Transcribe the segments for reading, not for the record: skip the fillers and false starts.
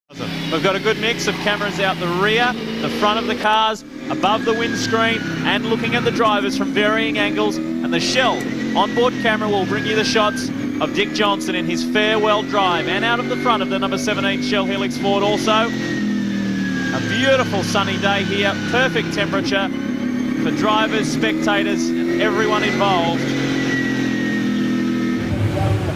We've got a good mix of cameras out the rear, the front of the cars, above the windscreen, and looking at the drivers from varying angles. And the Shell onboard camera will bring you the shots of Dick Johnson in his farewell drive, and out of the front of the number 17 Shell Helix Ford also. A beautiful sunny day here, perfect temperature for drivers, spectators, and everyone involved.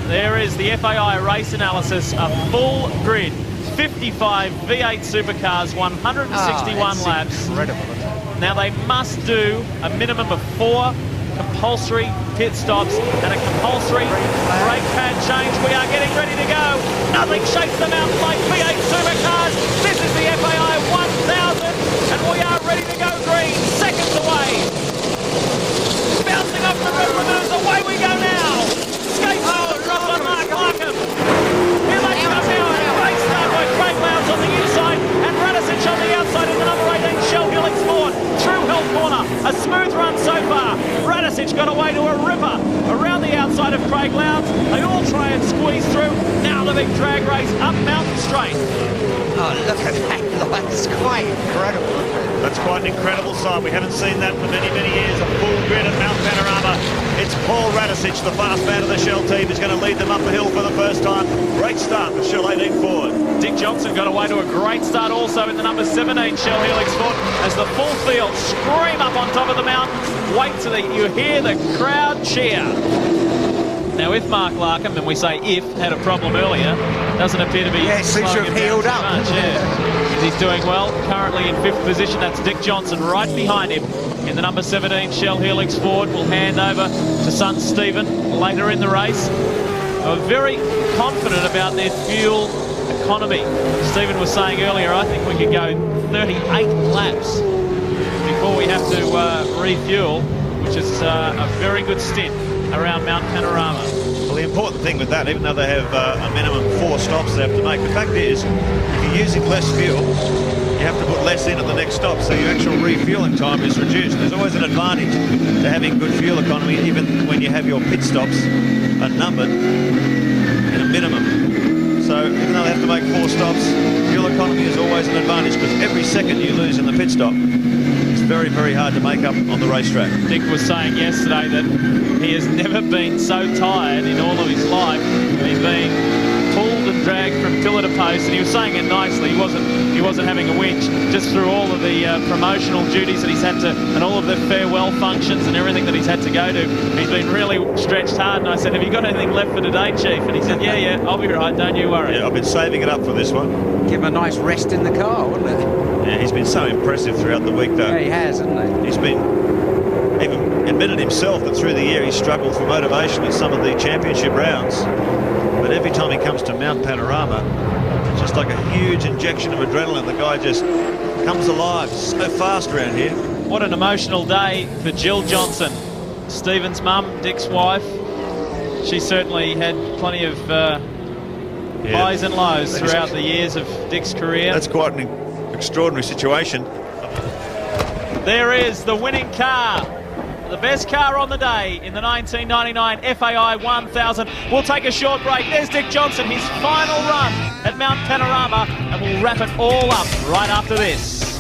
There is the FAI race analysis, a full grid. 55 V8 Supercars, 161 laps. Incredible. Now they must do a minimum of 4 compulsory pit stops and a compulsory brake pad change. We are getting ready to go. Nothing shakes them out like V8 Supercars. This is the FAI 1000 and we are ready to go green. Seconds away. Bouncing off the red ribbons. Away we go now. Skates over drop on Mark Larkham. Here they come now. Great start by Craig Lowndes on the inside and Radicic on the outside in the number 18 Shell Helix Ford. Through Hill Corner. A smooth run so far. Radicic got away to a ripper around the outside of Craig Lowndes. They all try and squeeze through. Now the big drag race up Mountain Straight. Oh, look at that. That's quite incredible. That's quite an incredible sight. We haven't seen that for many, many years. A full grid at Mount Panorama. It's Paul Radicic, the fast man of the Shell team, who's going to lead them up the hill for the first time. Great start for Shell 18 Ford. Dick Johnson got away to a great start also in the number 17 Shell Helix Ford as the full field scream up on top of the mountain. Wait till you hear the crowd cheer. Now, if Mark Larkham, and we say if, had a problem earlier, doesn't appear to be... Yeah, it seems to have healed up. Much, yeah. He's doing well. Currently in 5th position. That's Dick Johnson right behind him in the number 17 Shell Helix Ford. Will hand over to son Stephen later in the race. Are very confident about their fuel economy. Stephen was saying earlier, I think we could go 38 laps before we have to refuel, which is a very good stint around Mount Panorama. Well, the important thing with that, even though they have a minimum 4 stops they have to make, the fact is, if you're using less fuel, you have to put less in at the next stop, so your actual refueling time is reduced. There's always an advantage to having good fuel economy, even when you have your pit stops numbered in a minimum. So even though they have to make 4 stops, fuel economy is always an advantage, because every second you lose in the pit stop is very, very hard to make up on the racetrack. Dick was saying yesterday that he has never been so tired in all of his life. He's been pulled and dragged from pillar to post, and he was saying it nicely. He wasn't having a whinge just through all of the promotional duties that he's had to, and all of the farewell functions and everything that he's had to go to. He's been really stretched hard, and I said, have you got anything left for today, Chief? And he said, yeah, I'll be right, don't you worry. Yeah, I've been saving it up for this one. Give him a nice rest in the car, wouldn't it? Yeah, he's been so impressive throughout the week, though. Yeah, he has, hasn't he? He's been even admitted himself that through the year he struggled for motivation in some of the championship rounds. But every time he comes to Mount Panorama, it's just like a huge injection of adrenaline. The guy just comes alive so fast around here. What an emotional day for Jill Johnson, Stephen's mum, Dick's wife. She certainly had plenty of highs and lows throughout the years of Dick's career. That's quite an extraordinary situation. There is the winning car. The best car on the day in the 1999 FAI 1000. We'll take a short break. There's Dick Johnson, his final run at Mount Panorama, and we'll wrap it all up right after this.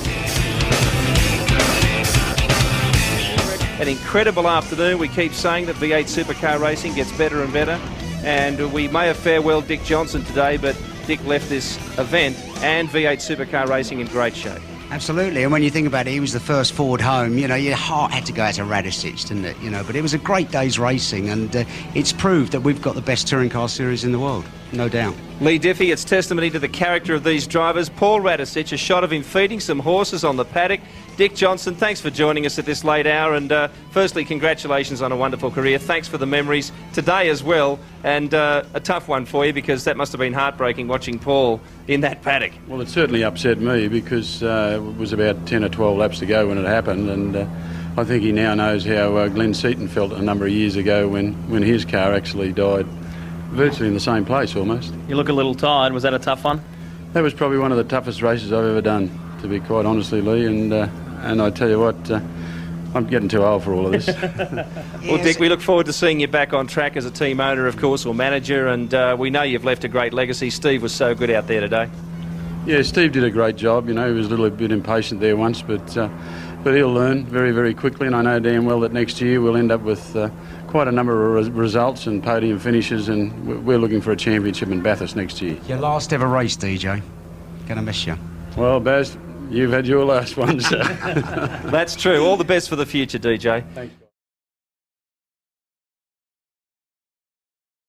An incredible afternoon. We keep saying that V8 Supercar racing gets better and better, and we may have farewelled Dick Johnson today, but Dick left this event and V8 Supercar racing in great shape. Absolutely, and when you think about it, he was the first Ford home. You know, your heart had to go out to Radicic, didn't it? You know, but it was a great day's racing, and it's proved that we've got the best touring car series in the world, no doubt. Lee Diffie, it's testimony to the character of these drivers. Paul Radicic, a shot of him feeding some horses on the paddock. Dick Johnson, thanks for joining us at this late hour, and firstly, congratulations on a wonderful career. Thanks for the memories today as well, and a tough one for you, because that must have been heartbreaking watching Paul in that paddock. Well, it certainly upset me, because it was about 10 or 12 laps to go when it happened, and I think he now knows how Glenn Seaton felt a number of years ago when his car actually died, virtually in the same place almost. You look a little tired. Was that a tough one? That was probably one of the toughest races I've ever done, to be quite honestly, Lee, and I tell you what, I'm getting too old for all of this. Well, Dick, we look forward to seeing you back on track as a team owner, of course, or manager, and we know you've left a great legacy. Steve was so good out there today. Yeah, Steve did a great job. You know, he was a little bit impatient there once, but he'll learn very, very quickly. And I know damn well that next year we'll end up with quite a number of results and podium finishes, and we're looking for a championship in Bathurst next year. Your last ever race, DJ. Gonna miss you. Well, Baz, you've had your last one, so. That's true. All the best for the future, DJ. Thanks.